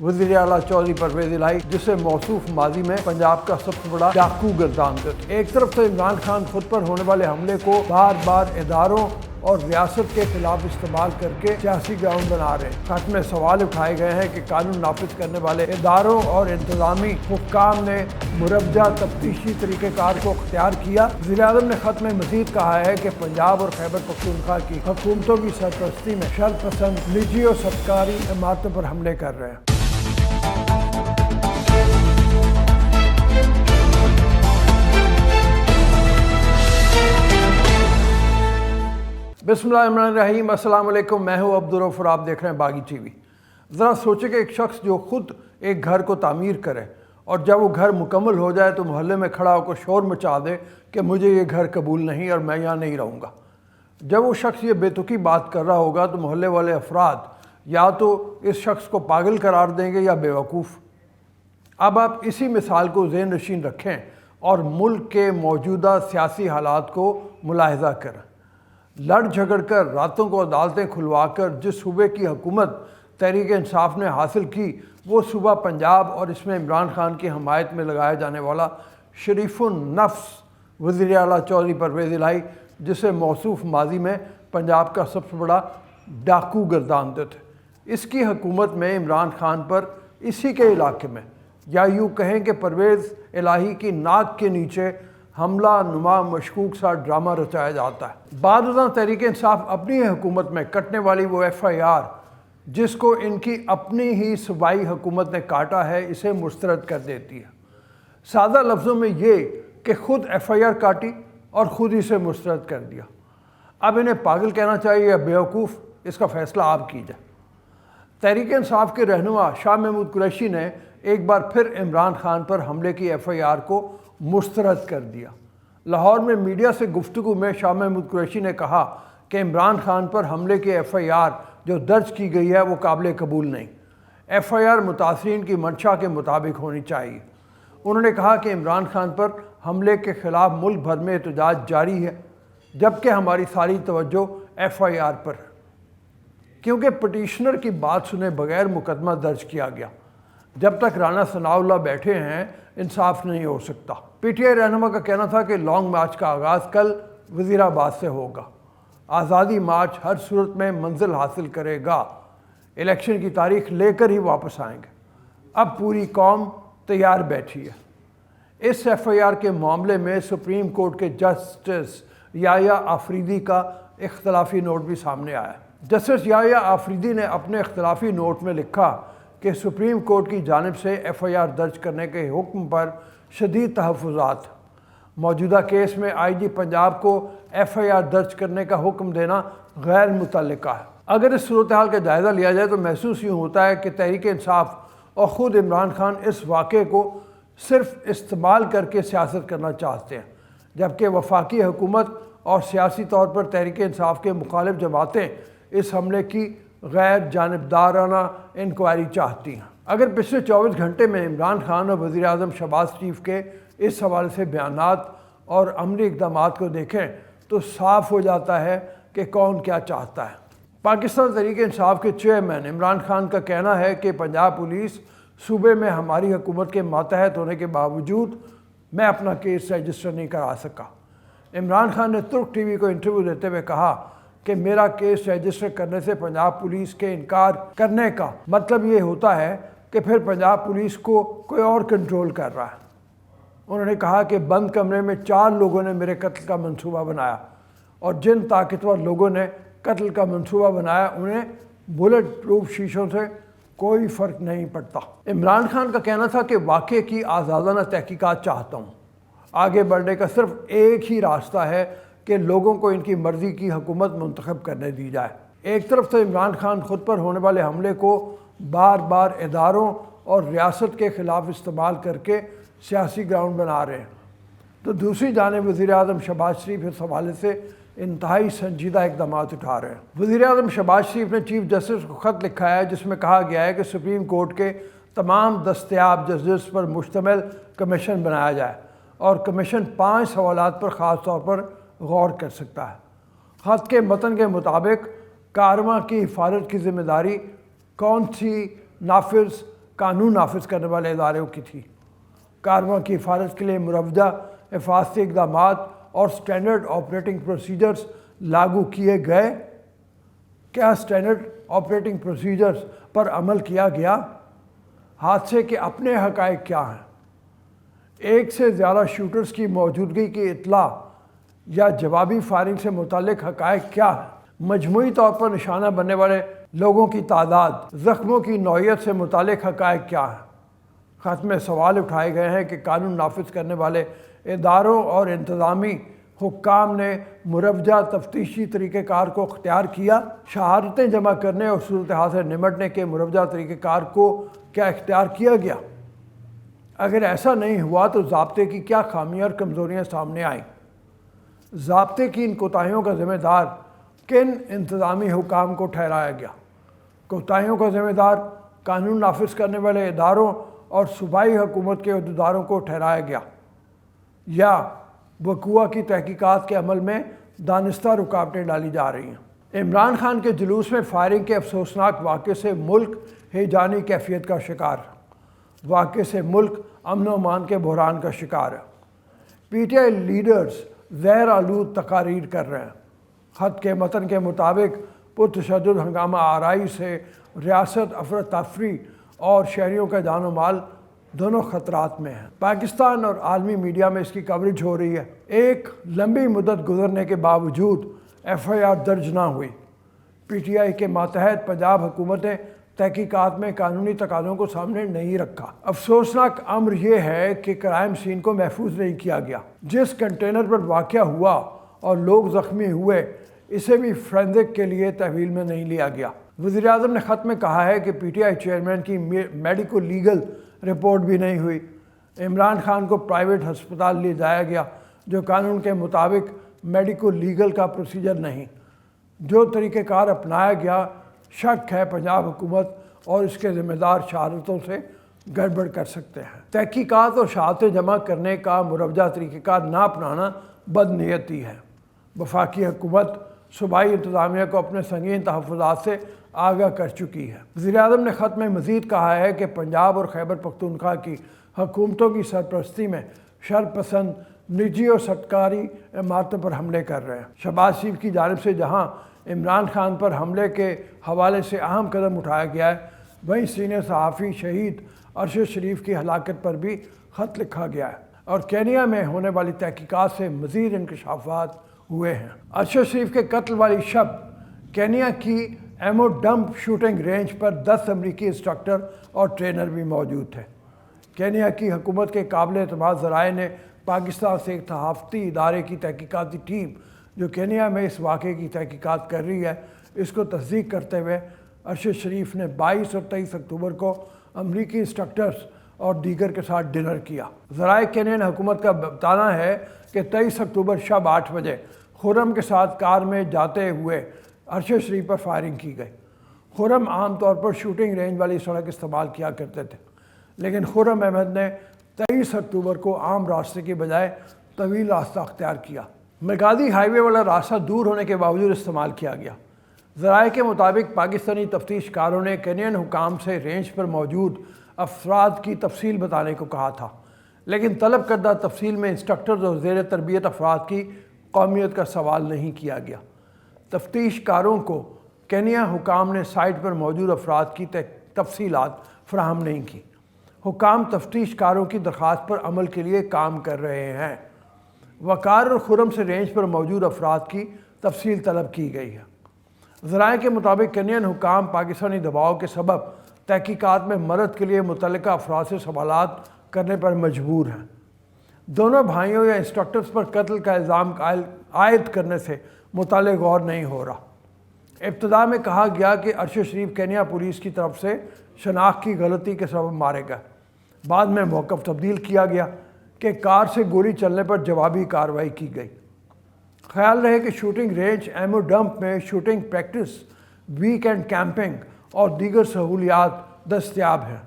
वज़ीर आला चौधरी परवेज़ इलाही, जिसे मौसूफ माजी में पंजाब का सबसे बड़ा डाकू गर्दानते थे। एक तरफ से इमरान खान खुद पर होने वाले हमले को बार बार इदारों और रियासत के खिलाफ इस्तेमाल करके सियासी ग्राउंड बना रहे हैं। खत में सवाल उठाए गए हैं कि कानून नाफिज करने वाले इदारों और इंतजामी हुक्काम ने मुरवजा तफ्तीशी तरीक़ेकार को अख्तियार किया। वज़ीर-ए-आज़म ने खत में मजीद कहा है कि पंजाब और खैबर पख्तूनख्वा की हुकूमतों की सरपरस्ती में शरपसंद निजी और सरकारी इमारतों पर हमले कर रहे हैं। बिस्मिल्लाहिर्रहमानिर्रहीम, अस्सलाम वालेकुम। मैं हूँ अब्दुर्रऊफ़ और आप देख रहे हैं बागी टीवी। ज़रा सोचें कि एक शख्स जो खुद एक घर को तामीर करे और जब वो घर मुकम्मल हो जाए तो मोहल्ले में खड़ा होकर शोर मचा दे कि मुझे ये घर कबूल नहीं और मैं यहाँ नहीं रहूँगा। जब वो शख्स ये बेतुकी बात कर रहा होगा तो मोहल्ले वाले अफराद या तो इस शख्स को पागल करार देंगे या बेवकूफ़। अब आप इसी मिसाल को ज़हन नशीन रखें और मुल्क के मौजूदा सियासी हालात को मुलाहिज़ा करें। लड़ झगड़ कर रातों को अदालतें खुलवाकर जिस सूबे की हुकूमत तहरीक इंसाफ ने हासिल की, वो सूबा पंजाब और इसमें इमरान खान की हमायत में लगाया जाने वाला शरीफुन नफ्स वज़ीर आला चौधरी परवेज़ इलाही, जिसे मौसूफ माजी में पंजाब का सबसे बड़ा डाकू गर्दानते थे। इसकी हुकूमत में इमरान खान पर इसी के इलाके में, या यूँ कहें कि परवेज़ इलाही की नाक के नीचे हमला नुमा मशकूक सा ड्रामा रचाया जाता है। बाद तहरीक इंसाफ अपनी हुकूमत में कटने वाली वो FIR जिसको इनकी अपनी ही सूबाई हुकूमत ने काटा है, इसे मुस्तरद कर देती है। सादा लफ्ज़ों में ये कि खुद FIR काटी और ख़ुद ही से मुस्तरद कर दिया। अब इन्हें पागल कहना चाहिए या बेवकूफ़, इसका फ़ैसला आप कीजिए। तहरीक इंसाफ के रहनुमा शाह महमूद कुरैशी ने एक बार फिर इमरान खान पर हमले की FIR को मुस्तरद कर दिया। लाहौर में मीडिया से गुफ्तगू में शाह महमूद कुरैशी ने कहा कि इमरान खान पर हमले की FIR जो दर्ज की गई है वो काबिल कबूल नहीं। FIR मुतासरीन की मंशा के मुताबिक होनी चाहिए। उन्होंने कहा कि इमरान खान पर हमले के ख़िलाफ़ मुल्क भर में एहतजाज जारी है, जबकि हमारी सारी तवज्जो FIR पर, क्योंकि पटिशनर की बात सुने बगैर मुकदमा दर्ज किया गया। जब तक राना सनाउल्लाह बैठे हैं इंसाफ नहीं हो सकता। PTI रहनुमा का कहना था कि लॉन्ग मार्च का आगाज़ कल वज़ीराबाद से होगा। आज़ादी मार्च हर सूरत में मंजिल हासिल करेगा। इलेक्शन की तारीख लेकर ही वापस आएंगे। अब पूरी कौम तैयार बैठी है। इस FIR के मामले में सुप्रीम कोर्ट के जस्टिस याह्या आफरीदी का इख्तलाफी नोट भी सामने आया। जस्टिस याह्या आफरीदी ने अपने इख्तलाफी नोट में लिखा कि सुप्रीम कोर्ट की जानिब से FIR दर्ज करने के हुक्म पर शदीद तहफ़्फ़ुज़ात। मौजूदा केस में IG पंजाब को FIR दर्ज करने का हुक्म देना गैर मुतल्लिका है। अगर इस सूरत हाल का जायज़ा लिया जाए तो महसूस यूँ होता है कि तहरीक इंसाफ और ख़ुद इमरान खान इस वाक़े को सिर्फ इस्तेमाल करके सियासत करना चाहते हैं, जबकि वफाकी हुकूमत और सियासी तौर पर तहरीक इंसाफ के मुखालिफ जमातें इस हमले की गैर जानिबदाराना इंक्वायरी चाहती हैं। अगर पिछले 24 घंटे में इमरान खान और वज़ीर-ए-आज़म शहबाज शरीफ के इस हवाले से बयानात और अमली इक़दामात को देखें तो साफ़ हो जाता है कि कौन क्या चाहता है। पाकिस्तान तहरीक इंसाफ के चेयरमैन इमरान खान का कहना है कि पंजाब पुलिस सूबे में हमारी हुकूमत के मातहत होने के बावजूद मैं अपना केस रजिस्टर नहीं करा सका। इमरान खान ने तुर्क TV को इंटरव्यू देते हुए कहा कि मेरा केस रजिस्टर करने से पंजाब पुलिस के इनकार करने का मतलब ये होता है कि फिर पंजाब पुलिस को कोई और कंट्रोल कर रहा है। उन्होंने कहा कि बंद कमरे में 4 लोगों ने मेरे कत्ल का मंसूबा बनाया और जिन ताकतवर लोगों ने कत्ल का मंसूबा बनाया उन्हें बुलेट प्रूफ शीशों से कोई फ़र्क नहीं पड़ता। इमरान खान का कहना था कि वाक़े की आज़ादाना तहकीकात चाहता हूँ। आगे बढ़ने का सिर्फ एक ही रास्ता है कि लोगों को इनकी मर्ज़ी की हुकूमत मुंतखब करने दी जाए। एक तरफ से इमरान खान खुद पर होने वाले हमले को बार बार इदारों और रियासत के ख़िलाफ़ इस्तेमाल करके सियासी ग्राउंड बना रहे हैं, तो दूसरी जानिब वज़ीर-ए-आज़म शहबाज शरीफ इस हवाले से इंतहाई संजीदा इक़दाम उठा रहे हैं। वज़ीर-ए-आज़म शहबाज शरीफ ने चीफ जस्टिस को ख़त लिखा है जिसमें कहा गया है कि सुप्रीम कोर्ट के तमाम दस्तयाब जजेस पर मुश्तमिल कमीशन बनाया जाए और कमीशन 5 सवालात पर ख़ास तौर पर गौर कर सकता है। ख़त के मतन के मुताबिक कारवां की हिफाजत की ज़िम्मेदारी कौन सी नाफिज قانون نافذ کرنے والے اداروں کی تھی۔ کارروائی کی حفاظت کے لیے مروجہ حفاظتی اقدامات اور سٹینڈرڈ آپریٹنگ پروسیجرز لاگو کیے گئے۔ کیا سٹینڈرڈ آپریٹنگ پروسیجرز پر عمل کیا گیا؟ حادثے کے اپنے حقائق کیا ہیں؟ ایک سے زیادہ شوٹرز کی موجودگی کی اطلاع یا جوابی فائرنگ سے متعلق حقائق کیا ہیں؟ مجموعی طور پر نشانہ بننے والے لوگوں کی تعداد، زخموں کی نوعیت سے متعلق حقائق کیا ہیں؟ خط میں سوال اٹھائے گئے ہیں کہ قانون نافذ کرنے والے اداروں اور انتظامی حکام نے مروجہ تفتیشی طریقہ کار کو اختیار کیا۔ شہادتیں جمع کرنے اور صورتحال سے نمٹنے کے مروجہ طریقہ کار کو کیا اختیار کیا گیا؟ اگر ایسا نہیں ہوا تو ضابطے کی کیا خامیاں اور کمزوریاں سامنے آئیں؟ ضابطے کی ان کوتاہیوں کا ذمہ دار کن انتظامی حکام کو ٹھہرایا گیا؟ کوتاہیوں کا ذمہ دار قانون نافذ کرنے والے اداروں اور صوبائی حکومت کے عہدیداروں کو ٹھہرایا گیا یا وقوع کی تحقیقات کے عمل میں دانستہ رکاوٹیں ڈالی جا رہی ہیں؟ عمران خان کے جلوس میں فائرنگ کے افسوسناک واقعے سے ملک ہیجانی کیفیت کا شکار ہے۔ واقعے سے ملک امن و امان کے بحران کا شکار ہے۔ پی ٹی آئی لیڈرز زہر آلود تقاریر کر رہے ہیں۔ خط کے متن کے مطابق پرتشدد ہنگامہ آرائی سے ریاست افراتفری اور شہریوں کا جان و مال دونوں خطرات میں ہیں۔ پاکستان اور عالمی میڈیا میں اس کی کوریج ہو رہی ہے۔ ایک لمبی مدت گزرنے کے باوجود ایف آئی آر درج نہ ہوئی۔ پی ٹی آئی کے ماتحت پنجاب حکومت نے تحقیقات میں قانونی تقاضوں کو سامنے نہیں رکھا۔ افسوسناک امر یہ ہے کہ کرائم سین کو محفوظ نہیں کیا گیا۔ جس کنٹینر پر واقعہ ہوا اور لوگ زخمی ہوئے، اسے بھی فرینزک کے لیے تحویل میں نہیں لیا گیا۔ وزیر اعظم نے خط میں کہا ہے کہ پی ٹی آئی چیئرمین کی میڈیکو لیگل رپورٹ بھی نہیں ہوئی۔ عمران خان کو پرائیویٹ ہسپتال لے جایا گیا جو قانون کے مطابق میڈیکو لیگل کا پروسیجر نہیں۔ جو طریقہ کار اپنایا گیا، شک ہے پنجاب حکومت اور اس کے ذمہ دار شہادتوں سے گڑبڑ کر سکتے ہیں۔ تحقیقات اور شہادتیں جمع کرنے کا مروجہ طریقہ کار نہ اپنانا بدنیتی ہے۔ وفاقی حکومت صوبائی انتظامیہ کو اپنے سنگین تحفظات سے آگاہ کر چکی ہے۔ وزیر اعظم نے خط میں مزید کہا ہے کہ پنجاب اور خیبر پختونخوا کی حکومتوں کی سرپرستی میں شرپسند نجی اور سرکاری عمارتوں پر حملے کر رہے ہیں۔ شہباز شریف کی جانب سے جہاں عمران خان پر حملے کے حوالے سے اہم قدم اٹھایا گیا ہے، وہیں سینئر صحافی شہید ارشد شریف کی ہلاکت پر بھی خط لکھا گیا ہے اور کینیا میں ہونے والی تحقیقات سے مزید انکشافات ہوئے ہیں۔ ارشد شریف کے قتل والی شب کینیا کی ایمو ڈمپ شوٹنگ رینج پر 10 امریکی انسٹرکٹر اور ٹرینر بھی موجود تھے۔ کینیا کی حکومت کے قابل اعتماد ذرائع نے پاکستان سے ایک صحافتی ادارے کی تحقیقاتی ٹیم جو کینیا میں اس واقعے کی تحقیقات کر رہی ہے، اس کو تصدیق کرتے ہوئے ارشد شریف نے 22 اور 23 اکتوبر کو امریکی انسٹرکٹرز اور دیگر کے ساتھ ڈنر کیا۔ ذرائع کینین حکومت کا بتانا ہے کہ 23 اکتوبر شب 8 بجے خرم کے ساتھ کار میں جاتے ہوئے ارشد شریف پر فائرنگ کی گئی۔ خرم عام طور پر شوٹنگ رینج والی سڑک استعمال کیا کرتے تھے، لیکن خرم احمد نے 23 اکتوبر کو عام راستے کی بجائے طویل راستہ اختیار کیا۔ مگادی ہائی وے والا راستہ دور ہونے کے باوجود استعمال کیا گیا۔ ذرائع کے مطابق پاکستانی تفتیش کاروں نے کینین حکام سے رینج پر موجود افراد کی تفصیل بتانے کو کہا تھا، لیکن طلب کردہ تفصیل میں انسٹرکٹرز اور زیر تربیت افراد کی قومیت کا سوال نہیں کیا گیا۔ تفتیش کاروں کو کینیا حکام نے سائٹ پر موجود افراد کی تفصیلات فراہم نہیں کی۔ حکام تفتیش کاروں کی درخواست پر عمل کے لیے کام کر رہے ہیں۔ وقار اور خرم سے رینج پر موجود افراد کی تفصیل طلب کی گئی ہے۔ ذرائع کے مطابق کینین حکام پاکستانی دباؤ کے سبب تحقیقات میں مدد کے لیے متعلقہ افراد سے سوالات کرنے پر مجبور ہیں۔ دونوں بھائیوں یا انسٹرکٹرز پر قتل کا الزام عائد کرنے سے متعلق غور نہیں ہو رہا۔ ابتدا میں کہا گیا کہ ارشد شریف کینیا پولیس کی طرف سے شناخت کی غلطی کے سبب مارے گئے۔ بعد میں موقف تبدیل کیا گیا کہ کار سے گولی چلنے پر جوابی کارروائی کی گئی۔ خیال رہے کہ شوٹنگ رینج ایمو ڈمپ میں shooting practice, weekend camping اور دیگر سہولیات دستیاب ہیں۔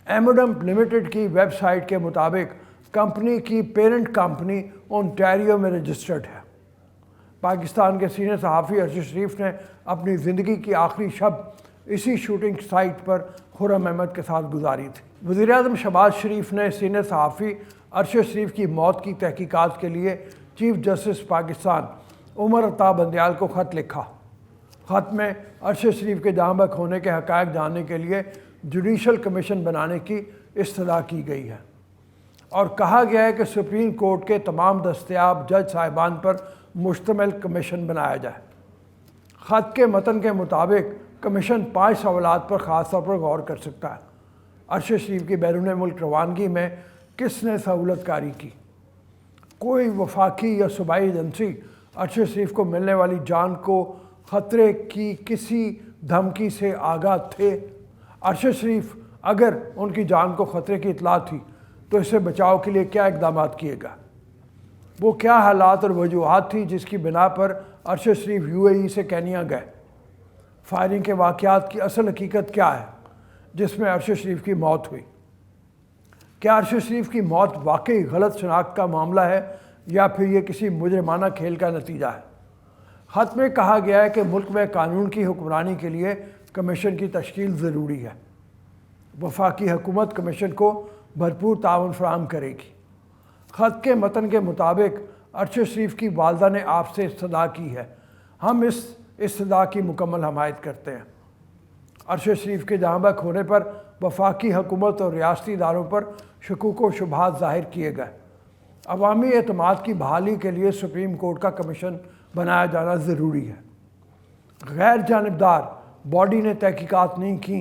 ایمو ڈمپ لمیٹڈ کی ویب سائٹ کے مطابق کمپنی کی پیرنٹ کمپنی اونٹیریو میں رجسٹرڈ ہے۔ پاکستان کے سینئر صحافی ارشد شریف نے اپنی زندگی کی آخری شب इसी शूटिंग साइट पर खुर्रम अहमद के साथ गुजारी थी। वज़ीर-ए-आज़म शहबाज शरीफ ने सीनियर सहाफ़ी अरशद शरीफ की मौत की तहकीकात के लिए चीफ जस्टिस पाकिस्तान उमर अता बंदयाल को ख़त लिखा। ख़त में अरशद शरीफ के जहाँ बहक होने के हक़ाइक़ जानने के लिए जुडिशल कमीशन बनाने की इस्तदा की गई है और कहा गया है कि सुप्रीम कोर्ट के तमाम दस्तयाब जज साहिबान पर मुश्तमिल कमीशन बनाया जाए। ख़त के मतन के मुताबिक कमीशन 5 सवालात पर ख़ास तौर पर गौर कर सकता है। अरशद शरीफ की बैरून मुल्क रवानगी में किसने सहूलतकारी की? कोई वफाकी या सूबाई एजेंसी अरशद शरीफ को मिलने वाली जान को ख़तरे की किसी धमकी से आगाह थे? अरशद शरीफ अगर उनकी जान को ख़तरे की इतला थी तो इससे बचाव के लिए क्या इक़दाम किए गए? वो क्या हालात और वजूहात थी जिसकी बिना पर अरशद शरीफ UAE से केनिया गए? फायरिंग के वाक़यात की असल हकीकत क्या है जिसमें अरशद शरीफ की मौत हुई? क्या अरशद शरीफ की मौत वाकई गलत शनाख्त का मामला है या फिर ये किसी मुजरमाना खेल का नतीजा है? ख़त में कहा गया है कि मुल्क में कानून की हुक्मरानी के लिए कमीशन की तश्कील ज़रूरी है। वफाकी हुकूमत कमीशन को भरपूर ताउन फराहम करेगी। ख़त के मतन के मुताबिक अरशद शरीफ की वालदा ने आपसे इस्तदा की है। हम इस इस्तदा की मुकम्मल हमायत करते हैं। अरशद शरीफ के जहाँ बहक होने पर वफाकी हुकूमत और रियासती इदारों पर शकूक व शुबहात ज़ाहिर किए गए। अवामी एतमाद की बहाली के लिए सुप्रीम कोर्ट का कमीशन बनाया जाना ज़रूरी है। गैर जानिबदार बॉडी ने तहकीकात नहीं की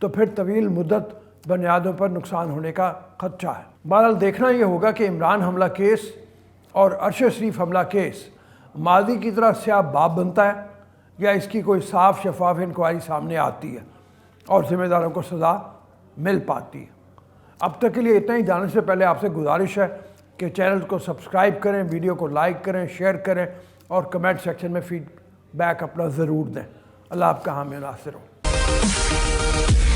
तो फिर तवील मुद्दत बुनियादों पर नुकसान होने का खदशा है। बहरहाल देखना ये होगा कि इमरान हमला केस और अरशद शरीफ हमला केस मादी की तरह स्याह बाब बनता है या इसकी कोई साफ शफाफ इंक्वायरी सामने आती है और ज़िम्मेदारों को सज़ा मिल पाती है। अब तक के लिए इतना ही। जाने से पहले आपसे गुजारिश है कि चैनल को सब्सक्राइब करें, वीडियो को लाइक करें, शेयर करें और कमेंट सेक्शन में फीडबैक अपना ज़रूर दें। अल्लाह आपका हामी नासिर हो।